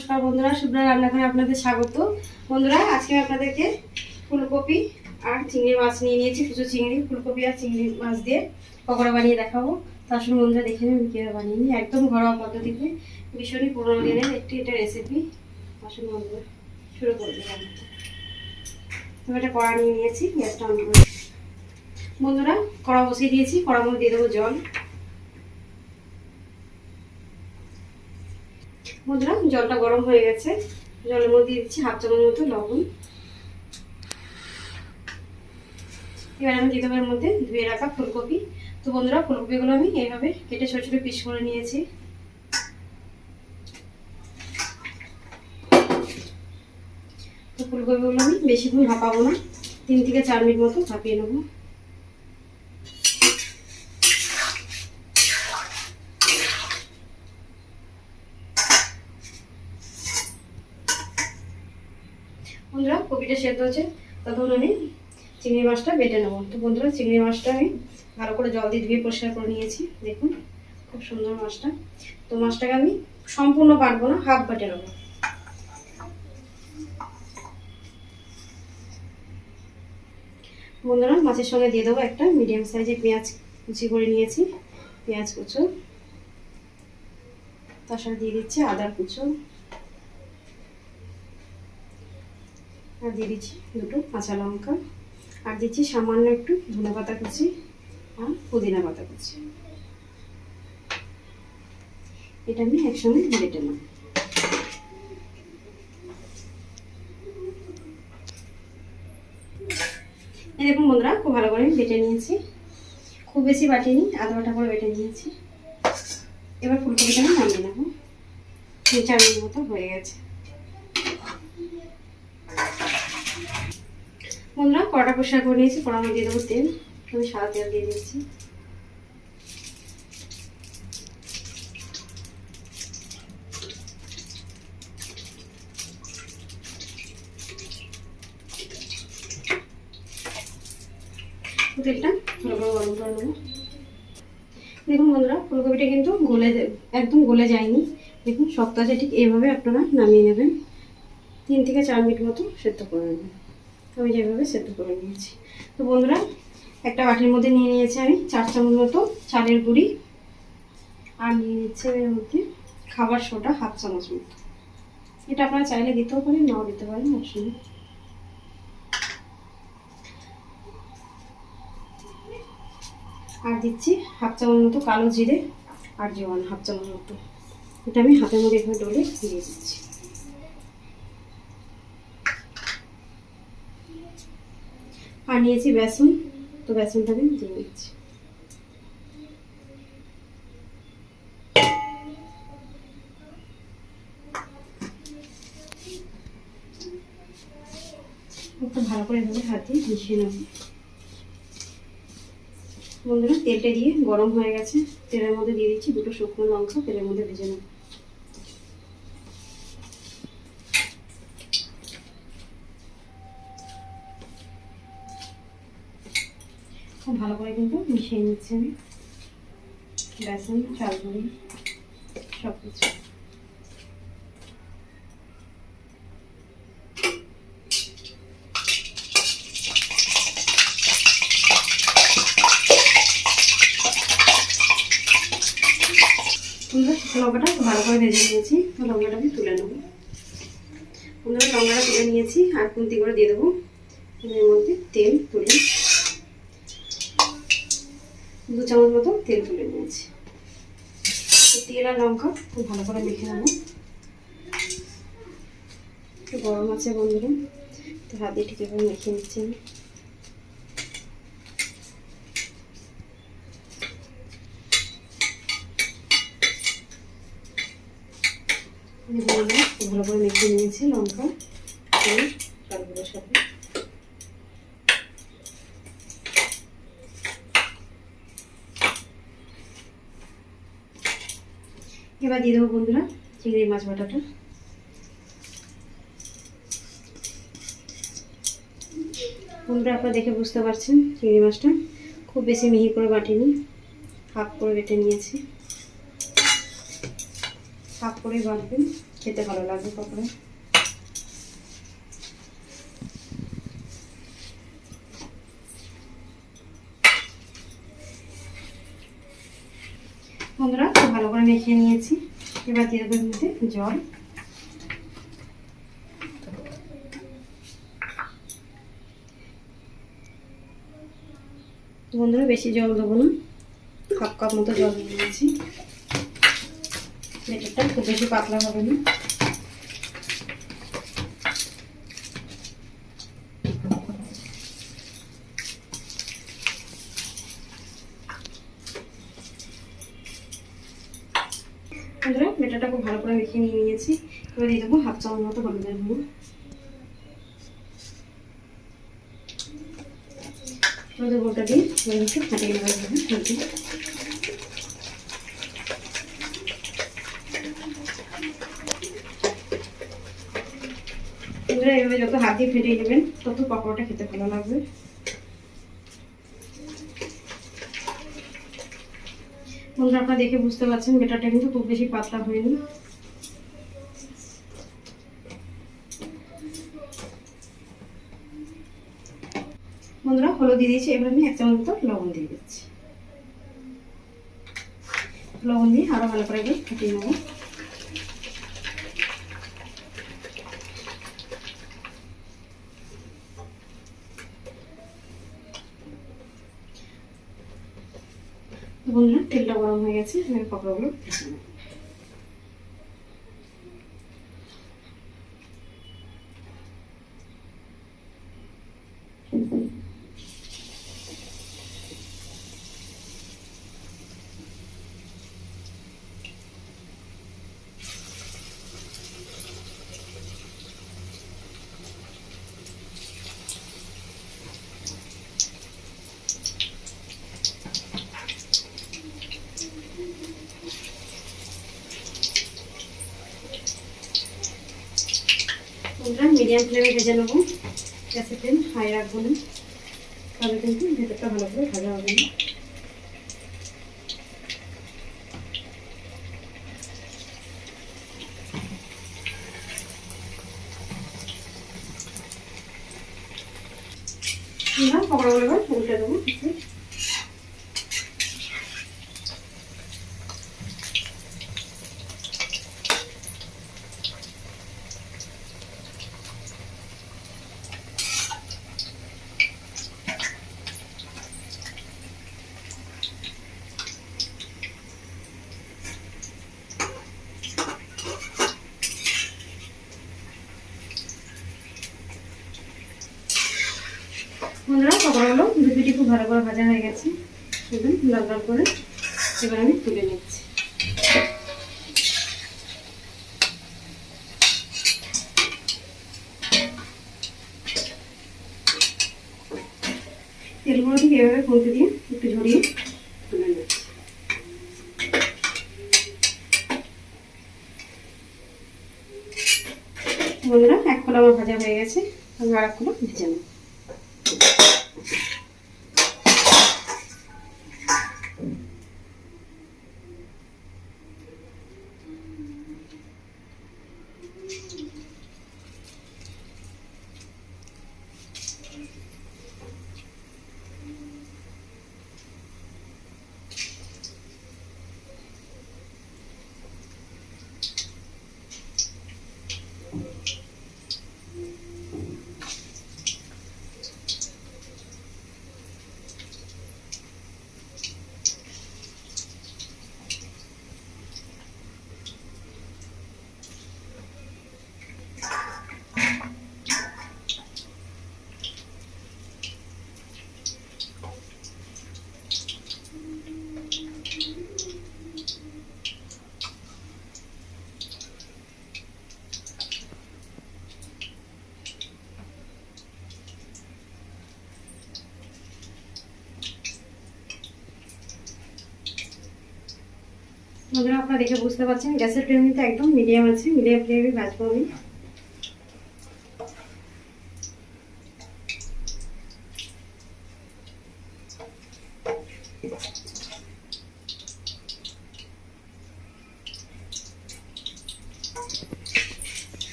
নমস্কার বন্ধুরা, শুভ্রা রান্নাঘরে আপনাদের স্বাগত। বন্ধুরা, আজকে আপনাদেরকে ফুলকপি আর চিংড়ি মাছ নিয়ে নিয়েছি। কুচো চিংড়ি, ফুলকপি আর চিংড়ি মাছ দিয়ে পকোড়া বানিয়ে দেখাবো। তার সঙ্গে বন্ধুরা দেখে নেবেন কীভাবে বানিয়ে নিই, একদম ঘরোয়া পদ্ধতিতে। ভীষণই পুরোনো দিনের একটি এটা রেসিপি। আসুন বন্ধুরা, শুরু করে দিলাম। তবে একটা কড়া নিয়ে নিয়েছি, গ্যাসটা অন করে। বন্ধুরা, কড়া বসিয়ে দিয়েছি, কড়ার মধ্যে দিয়ে দেবো জল। বন্ধুরা, জলটা গরম হয়ে গেছে, জলের মধ্যে দিচ্ছি হাফ চামচ মতো লবণ। এবার আমি দিয়ে দেবো এর মধ্যে ধুয়ে রাখা ফুলকপি। তো বন্ধুরা, ফুলকপিগুলো আমি এইভাবে কেটে ছোট ছোট পিস করে নিয়েছি। তো ফুলকপিগুলো আমি বেশিক্ষণ ভাপাবো না, 3 থেকে 4 মিনিট মতো ভাপিয়ে নেবো। বন্ধুরা, কপিটা সেদ্ধ হচ্ছে, তখন আমি চিংড়ি মাছটা বেটে নেবো। তো বন্ধুরা, চিংড়ি মাছটা আমি ভালো করে জল দিয়ে ধুয়ে পরিষ্কার করে নিয়েছি। দেখুন খুব সুন্দর মাছটা। তো মাছটাকে আমি সম্পূর্ণ বাটবো না, হাফ বাটে নেবো। বন্ধুরা, মাছের সঙ্গে দিয়ে দেবো একটা মিডিয়াম সাইজের পেঁয়াজ কুচি করে নিয়েছি, পেঁয়াজ কুচো। তার সাথে দিয়ে দিচ্ছি আদার কুচো, আর দিয়ে দিচ্ছি 2টো কাঁচা লঙ্কা, আর দিচ্ছি সামান্য একটু ধনেপাতা কুচি আর পুদিনা পাতা কুচি। এটা আমি একসঙ্গে বেটে নেব। এই দেখুন বন্ধুরা, খুব ভালো করে বেটে নিয়েছি, খুব বেশি বাটিনি, আধা বাটা করে বেটে নিয়েছি। এবার ফুলকপিটা আমি নামিয়ে নেবো। 3-4 মিনিট মতো হয়ে গেছে। বন্ধুরা, কড়াটা পরিষ্কার করে নিয়েছি, কড়ার মধ্যে দিয়ে দেবো তেল। আমি সাদা তেল দিয়ে দিয়েছি। তেলটা ভালো করে গরম করে নেবো। দেখুন বন্ধুরা, ফুলকপিটা কিন্তু একদম গলে যায়নি। দেখুন শক্ত আছে, ঠিক এইভাবে আপনারা নামিয়ে নেবেন। 3 থেকে 4 মিনিট মতো সেদ্ধ করে নেবেন। আমি যেভাবে সেদ্ধ করে নিয়েছি। তো বন্ধুরা, একটা বাটির মধ্যে নিয়ে নিয়েছি আমি 4 চামচ মতো চালের গুঁড়ি, আর নিয়ে নিচ্ছে এর মধ্যে খাবার সোডা হাফ চামচ মতো। এটা আপনারা চাইলে দিতেও পারেন, নাও দিতে পারেন, অসুবিধা। আর দিচ্ছি হাফ চামচ মতো কালো জিরে আর জোয়ান হাফ চামচ মতো। এটা আমি হাতের মধ্যে এখানে ডলে দিয়ে দিচ্ছি। আর নিয়েছি বেসন, তো বেসনটা আমি দিয়ে দিচ্ছি। একটু ভালো করে এভাবে হাত দিয়ে মিশিয়ে নেব। বন্ধুরা, তেলটা দিয়ে গরম হয়ে গেছে, তেলের মধ্যে দিয়ে দিচ্ছি 2টো শুকনো লঙ্কা, তেলের মধ্যে ভেজে নেব। খুব ভালো করে কিন্তু মিশিয়ে নিচ্ছি আমি বেসন, চাল গুঁড়ি সব কিছু। লঙ্কাটা ভালো করে ভেজে নিয়েছি, তো লঙ্কাটাকে তুলে নেব। বন্ধুরা, লঙ্কাটা তুলে নিয়েছি, আর খুন্তি করে দিয়ে দেবো এর মধ্যে তেল তুলে। 2 চামচ মতো তেল তুলে নিয়েছি। তেল আর লঙ্কা খুব ভালো করে মেখে নেবো। একটু গরম আছে বন্ধুরা, তো হাত দিয়ে ঠিক এভাবে মেখে নিচ্ছি আমি। ভালো করে মেখে নিয়েছি লঙ্কা, তেল, চালগুলোর সাথে। এবার দিয়ে দেবো বন্ধুরা চিংড়ি মাছ বাটাটা। বন্ধুরা, আপনারা দেখে বুঝতে পারছেন চিংড়ি মাছটা খুব বেশি মিহি করে বাটিনি, হাফ করে বেটে নিয়েছি। হাফ করে বাটবেন, খেতে ভালো লাগবে পকোড়া। বন্ধুরা খুব ভালো করে মেখে নিয়েছি, এবার দিয়ে দেবো এর মধ্যে জল। বন্ধুরা বেশি জল দেবো না, হাফ কাপ মতো জল দিয়ে নিয়েছি। ব্যাটারটা খুব বেশি পাতলা হবে না। বন্ধুরা ব্যাটারটা খুব ভালো করে মেখে নিয়ে নিয়েছি, এবার দিয়ে দেবো হাফ চামচ মতো হলুদের গুঁড়ো। হলুদের গুঁড়োটা দিয়ে একটু ফাটিয়ে নেওয়া যাবে। বন্ধুরা এভাবে যত হাত দিয়ে ফেটিয়ে নেবেন তত পকোড়াটা খেতে ভালো লাগবে। বন্ধুরা আপনারা দেখে বুঝতে পারছেন ব্যাটারটা কিন্তু খুব বেশি পাতলা হয়নি। বন্ধুরা হলুদ দিয়ে দিয়েছি, এবার আমি 1 চামচ মতো লবণ দিয়ে দিচ্ছি। লবণ দিয়ে আরো ভালো করে ফুটিয়ে নেব। বন্ধুরা তেলটা গরম হয়ে গেছে, আমি পকোড়াগুলো ভেজে নেব। বন্ধুরা মিডিয়াম ফ্লেমে ভেজে নেবো, গ্যাসের ফ্লেম হাই রাখবো না, তাহলে কিন্তু ভেতরটা ভালো করে ভাজা হবে না। পকোড়াগুলো এবার উল্টে দেবো। বন্ধুরা পকোড়াগুলো দুই পিঠে খুব ভালো করে ভাজা হয়ে গেছে, একদম লাল লাল করে। এবার আমি তুলে নিচ্ছি। তেলগুলো ঠিক এভাবে খুলতে দিয়ে একটু ঝরিয়ে তুলে নিচ্ছি। বন্ধুরা এক খোলা আমার ভাজা হয়ে গেছে, আমি আর এক খোলা ভেজে নেব। বন্ধুরা আপনারা দেখে বুঝতে পারছেন গ্যাসের ফ্লেম কিন্তু একদম মিডিয়াম আছে, মিডিয়াম ফ্লেমে ভাজবো আমি।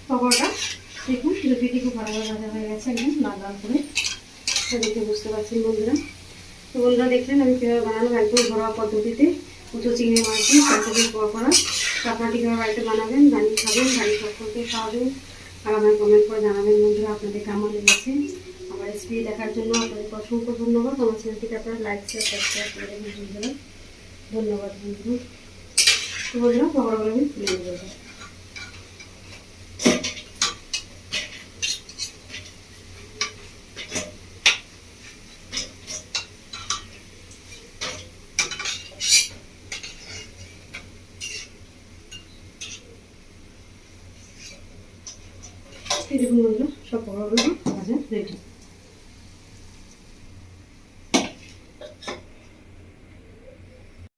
পকোড়াটা দেখুন দু পিঠে খুব ভালোভাবে ভাজা হয়ে গেছে, একদম লাল লাল করে। তো দেখে বুঝতে পারছেন বন্ধুরা। তো বন্ধুরা দেখলেন আমি কীভাবে বানালাম একদম ঘরোয়া পদ্ধতিতে কচু চিংড়ি মাছ দিয়ে কাঁচাদের পকোড়া। তো আপনারা কীভাবে বাড়িতে বানাবেন, বানিয়ে খাবেন, বাড়ির সকলকে খাওয়াবেন, আর আমার কমেন্ট করে জানাবেন বন্ধুরা আপনাদের কেমন লেগেছে। আমার রেসিপি দেখার জন্য আপনাদেরকে অসংখ্য ধন্যবাদ। আমার চ্যানেলটিকে আপনারা লাইক শেয়ার সাবস্ক্রাইব করে দেবেন বন্ধুরা। ধন্যবাদ বন্ধুরা। তো বন্ধুরা পকোড়াগুলো আমি তুলে দেবো। এই দেখুন বন্ধুরা সব পকোড়াগুলো ভাজা রেডি।